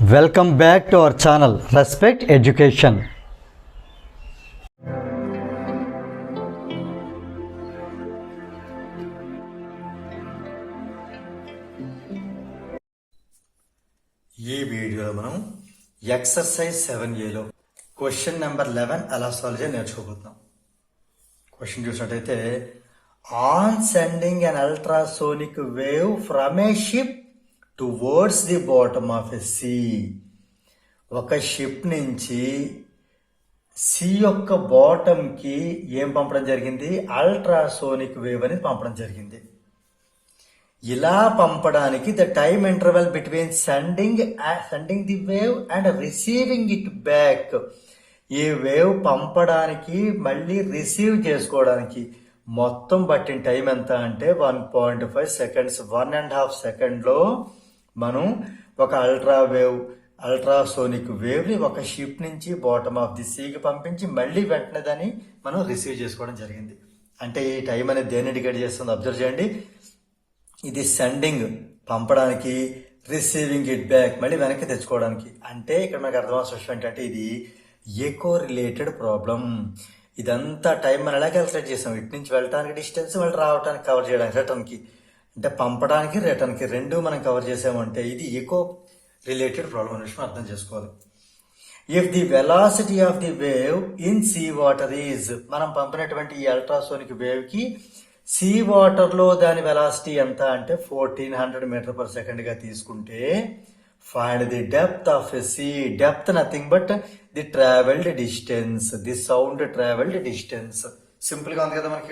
Welcome back to our channel respect education. ఈ వీడియోలో మనం ఎక్సర్సైజ్ 7Aలో క్వశ్చన్ నెంబర్ 11 ఎలా సాల్వ్ చేయాలి నేర్చుకోబోతున్నాం. క్వశ్చన్ చూసినట్టయితే, on sending an ultrasonic wave from a ship towards the bottom of a sea. ఒక ship నుంచి సీ యొక్క బాటంకి ఏం పంపడం జరిగింది? అల్ట్రాసోనిక్ వేవ్ అనేది పంపడం జరిగింది. ఇలా పంపడానికి the time interval between sending the wave and receiving it back, ఈ వేవ్ పంపడానికి మళ్ళీ రిసీవ్ చేసుకోవడానికి మొత్తం పట్టిన టైం ఎంత అంటే 1.5 సెకండ్స్. 1.5 సెకండ్లో మనం ఒక అల్ట్రాసోనిక్ వేవ్ ని ఒక షిప్ నుంచి బాటమ్ ఆఫ్ ది సీకి పంపించి మళ్ళీ వెంటనే దాన్ని మనం రిసీవ్ చేసుకోవడం జరిగింది. అంటే ఈ టైం అనేది దేన్ని ఇండికేట్ చేస్తుంది అబ్జర్వ్ చేయండి. ఇది సెండింగ్ పంపడానికి, రిసీవింగ్ ఇట్ బ్యాక్ మళ్ళీ వెనక్కి తెచ్చుకోవడానికి. అంటే ఇక్కడ మనకు అర్థమవుతున్న విషయం ఏంటంటే ఇది ఎకో రిలేటెడ్ ప్రాబ్లం. ఇదంతా టైం మనం ఎలా క్యాల్కులేట్ చేసాం? ఇటు నుంచి వెళ్ళడానికి డిస్టెన్స్, మళ్ళీ రావడానికి కవర్ చేయడానికి రిటర్న్కి, అంటే పంపడానికి రిటర్న్కి రెండు మనం కవర్ చేసామంటే ఇది ఎకో రిలేటెడ్ ప్రాబ్లం అనే విషయం అర్థం చేసుకోవాలి. If the velocity of the wave in sea water is, మనం పంపినటువంటి ఈ అల్ట్రాసోనిక్ వేవ్ కి సీ వాటర్ లో దాని వెలాసిటీ ఎంత అంటే 1400 మీటర్ పర్ సెకండ్ గా తీసుకుంటే, find the depth of a sea. Depth nothing but the travelled distance, the sound travelled distance. Simple గా ఉంది కదా మనకి.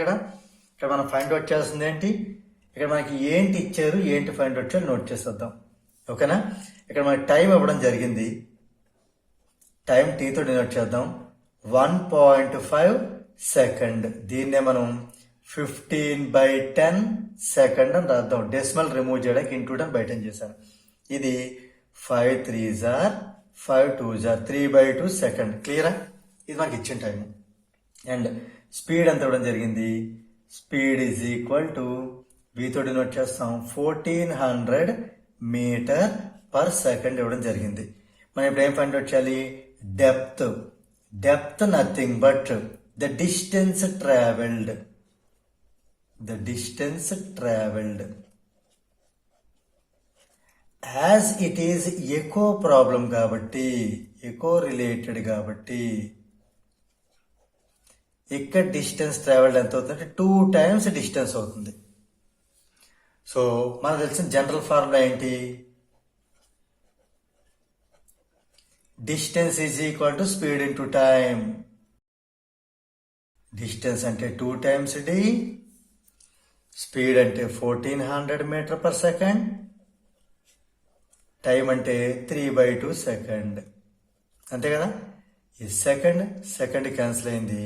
ఇక్కడ మనం ఫైండ్ అవుట్ చేస్తుంది ఏంటి? ఇక్కడ మనకి ఏంటి ఇచ్చారు, ఏంటి ఫైండ్ అవుట్ చేయాలి నోట్ చేసేద్దాం. ఓకేనా? ఇక్కడ మనకి టైం ఇవ్వడం జరిగింది. టైం టీతో డినోట్ చేద్దాం. 1.5 సెకండ్. దీన్నే మనం 15/10 సెకండ్ అని రాద్దాం. డెసిమల్ రిమూవ్ చేయడానికి ఇంటూ 10 బై 10 చేశాను. ఇది 5 3s are 5 2s are 3/2 second. క్లియరా? ఇది మనకి ఇచ్చిన టైం. అండ్ స్పీడ్ ఎంత ఇవ్వడం జరిగింది? స్పీడ్ ఈజ్ ఈక్వల్ టు వీతో డినోట్ చేస్తాం 1400 మీటర్ పర్ సెకండ్ ఇవ్వడం జరిగింది. మనం ఇప్పుడు ఏం ఫైండ్ అవుట్ చేయాలి? Depth. Depth nothing but the distance travelled. The distance travelled. As it is echo problem కాబట్టి, ఎకో రిలేటెడ్ కాబట్టి ఇక్కడ డిస్టెన్స్ ట్రావెల్డ్ ఎంత అవుతుందంటే 2 times డిస్టెన్స్ అవుతుంది. సో మనకు తెలిసిన జనరల్ ఫార్ములా ఏంటి? Distance is equal to speed into time. Distance అంటే 2 times d, స్పీడ్ అంటే 1400 మీటర్ పర్ సెకండ్, టైం అంటే 3/2 సెకండ్. అంతే కదా? ఈ సెకండ్ క్యాన్సిల్ అయింది.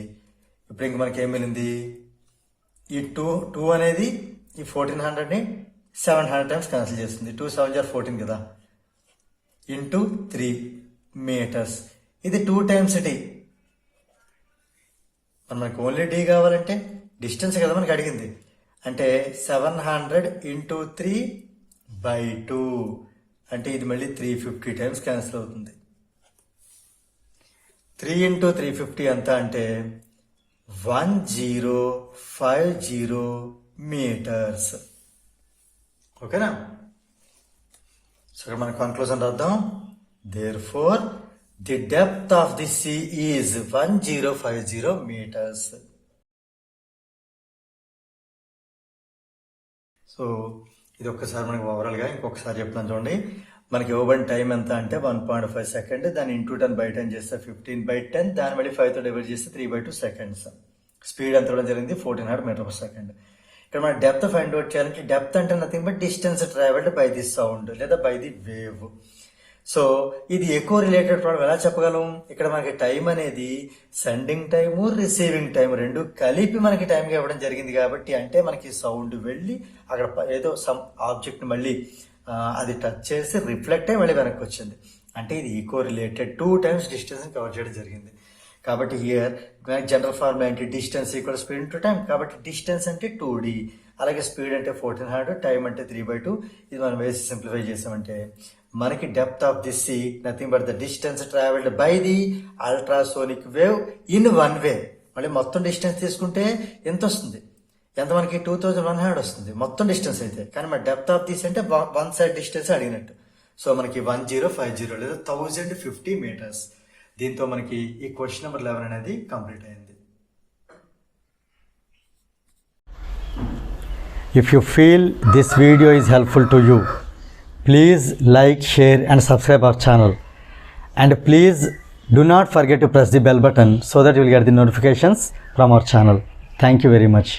ఇప్పుడు ఇంక మనకి ఏం మిగిలింది? ఈ 2 అనేది ఈ 1400ని 700 times క్యాన్సిల్ చేస్తుంది. 2 7 14 కదా, ఇంటూ 3 మీటర్స్. ఇది 2 times d. మనకు ఓన్లీ d కావాలంటే డిస్టెన్స్ కదా మనకి అడిగింది. అంటే 700 ఇంటూ 3/2 అంటే ఇది మళ్ళీ 350 times క్యాన్సిల్ అవుతుంది. 3 into 350 ఎంత అంటే 1050 మీటర్స్. ఓకేనా? సో మన కన్క్లూజన్ రాద్దాం. Therefore, the depth of the sea is 1050 meters. So ఇది ఒక్కసారి మనకి ఓవరాల్ గా ఇంకొకసారి చెప్తాను చూడండి. మనకి ఇవ్వబడిన టైం ఎంత అంటే 1.5 సెకండ్. దాన్ని ఇంటూ 10 బై 10 చేస్తే 15/10, దాన్ని మళ్ళీ 5 తో డివైడ్ చేస్తే 3/2 సెకండ్స్. స్పీడ్ ఎంత ఇవ్వడం జరిగింది? 1400 మీటర్ పర్ సెకండ్. ఇక్కడ మన డెప్త్ ఫైండ్ అవుట్ చేయాలంటే డెప్త్ అంటే nothing but distance travelled by the sound లేదా బై ది వేవ్. సో ఇది ఎకో రిలేటెడ్ ప్రాబ్లం ఎలా చెప్పగలం? ఇక్కడ మనకి టైం అనేది సెండింగ్ టైము, రిసీవింగ్ టైం రెండు కలిపి మనకి టైంగా ఇవ్వడం జరిగింది కాబట్టి, అంటే మనకి సౌండ్ వెళ్ళి అక్కడ ఏదో సమ్ ఆబ్జెక్ట్ మళ్ళీ అది టచ్ చేసి రిఫ్లెక్ట్ అయ్యి మళ్ళీ వెనక్కి వచ్చింది. అంటే ఇది echo related 2 times distance cover చేయడం జరిగింది. కాబట్టి హియర్ జనరల్ ఫార్ములా ఏంటి? Distance equal speed into time. కాబట్టి డిస్టెన్స్ అంటే 2d, అలాగే స్పీడ్ అంటే 1400, టైం అంటే 3/2. ఇది మనం వేసి సింప్లిఫై చేసామంటే మనకి depth of the sea nothing but the distance travelled by the ultrasonic wave in one way. మళ్ళీ మొత్తం డిస్టెన్స్ తీసుకుంటే ఎంత వస్తుంది? ఎంత మనకి 2100 వస్తుంది మొత్తం డిస్టెన్స్ అయితే. కానీ మన డెప్త్ ఆఫ్ దిస్ అంటే వన్ సైడ్ డిస్టెన్స్ అడిగినట్టు. సో మనకి 1050 లేదా 1050 మీటర్స్. దీంతో మనకి ఈ క్వశ్చన్ నెంబర్ 11 అనేది కంప్లీట్ అయింది. If you feel this video is helpful to you, please like, share and subscribe our channel. And please do not forget to press the bell button so that you will get the notifications from our channel. Thank you very much.